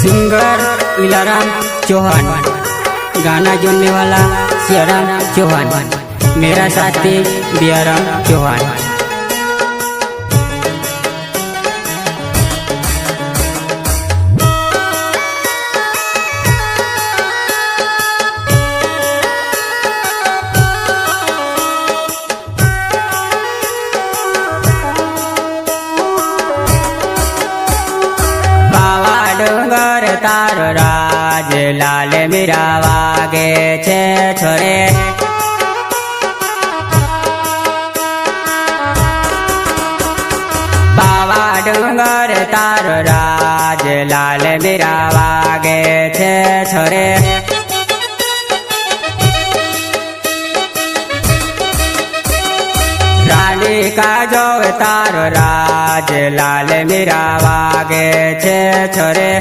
Singer Elamaram Chauhan, गाना जोड़ने वाला सियाराम चौहान, मेरा साथी बियाराम चौहान। डूंगर तारो राज लाल मीरा वागे छे छोरे, बावा डूंगर तारो राज लाल मीरा वागे छे छोरे। रानी का जो तारो राज लाल मीरा वागे छे छोरे।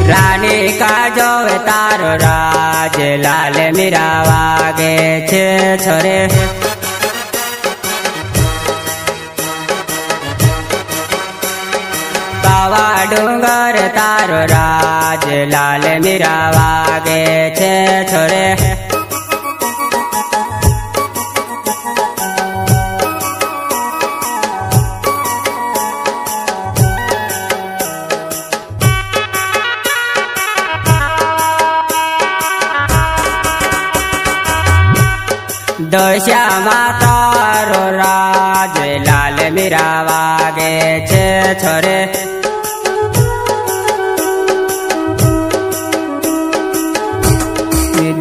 रानी का जो तारो राज लाल मीरा वागे छे छोरे। बावा डूंगर तारो राज लाल मीरा वागे छे छोरे। दशामा तारो राज लाल मीरा वागे छे छोरे।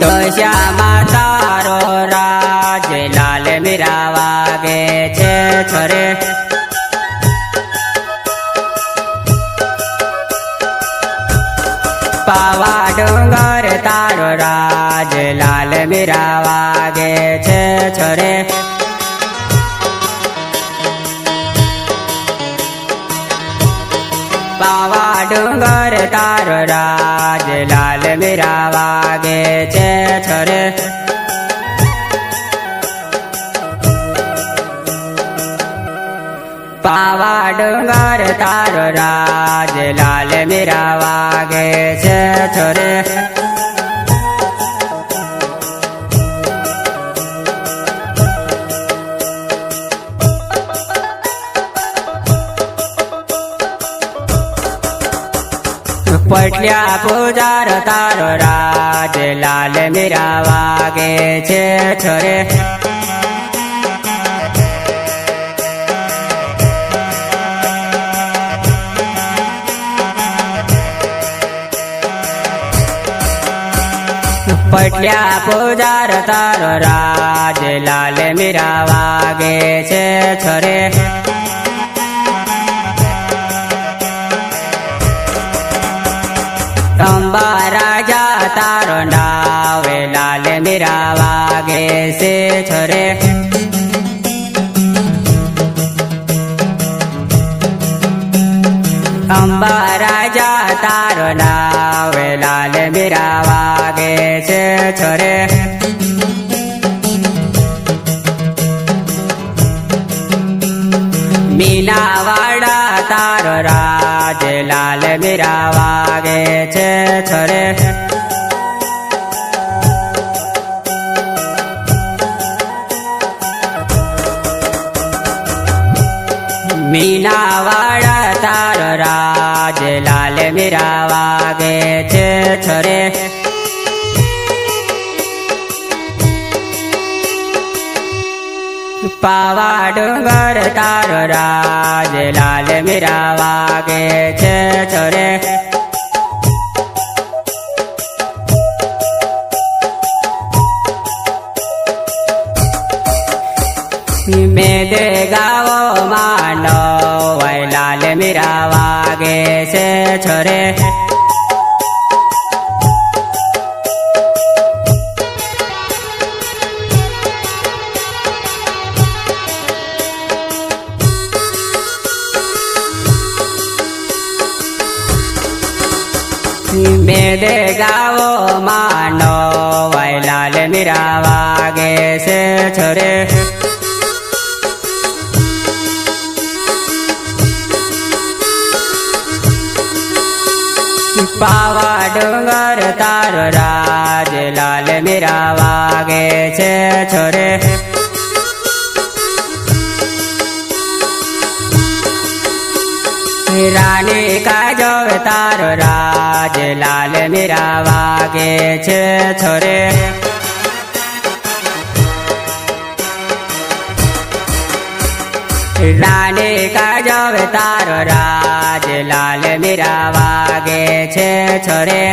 दशामा तारो राज लाल मीरा वागे छे छोरे। पावा डूंगर तारो राज लाल मीरा वागे छे छोरे। पावा डूंगर तारो राज लाल मीरा वागे छे छोरे। पावा डूंगर तारो राज लाल मीरा वागे छे छोरे। पटलिया पूजार तारो राज लाल मीरा वागे छे छोरे। पटलिया पूजार तारो राज लाल मीरा वागे छे छोरे। अंबा राजा तारो नावे लाल मीरा वागे से छोरे। अंबा राजा तारो नावे लाल मीरा वागे छे छोरे। मीनावाड़ा तारो राज लाल मीरा वागे छे छोरे। मीनावाड़ा तारो राज लाल मीरा वागे छे छोरे। पावा डूंगर तारो राज लाल मीरा वागे छे छोरे। मेदे गावो मानो वै लाल मीरा वागे छे छोरे। मेदे गावो मानो वै लाल मीरा वागे छे छोरे। પાવા ડુંગર તારો રાજ લાલ મીરા વાગે છે છોરે રાની કાજો તારો રાજ લાલ મીરા વાગે છે છોરે રાની કાજો તારો રાજ લાલ મીરા વાગે છે છોરે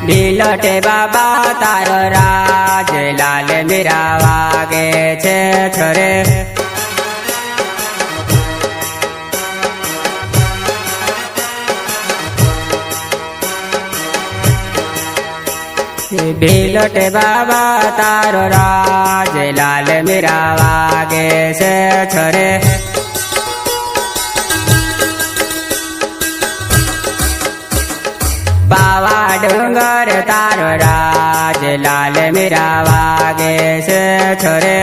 બિલોટે બાબા તારો રાજ લાલ મીરા વાગે છે છોરે બિલોટે બાબા તારો રાજ લાલ મીરા વાગે છે છોરે પાવા ડુંગર તારો રાજ લાલ મીરા વાગે છે છોરે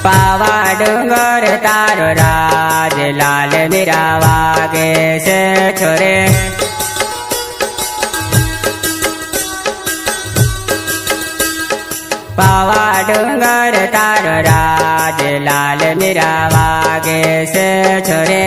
પાવા ડુંગર તારો રાજ લાલ મીરા વાગે છે છોરે પાવા ડુંગર તારો રાજ લાલ મીરા વાગે છે છોરે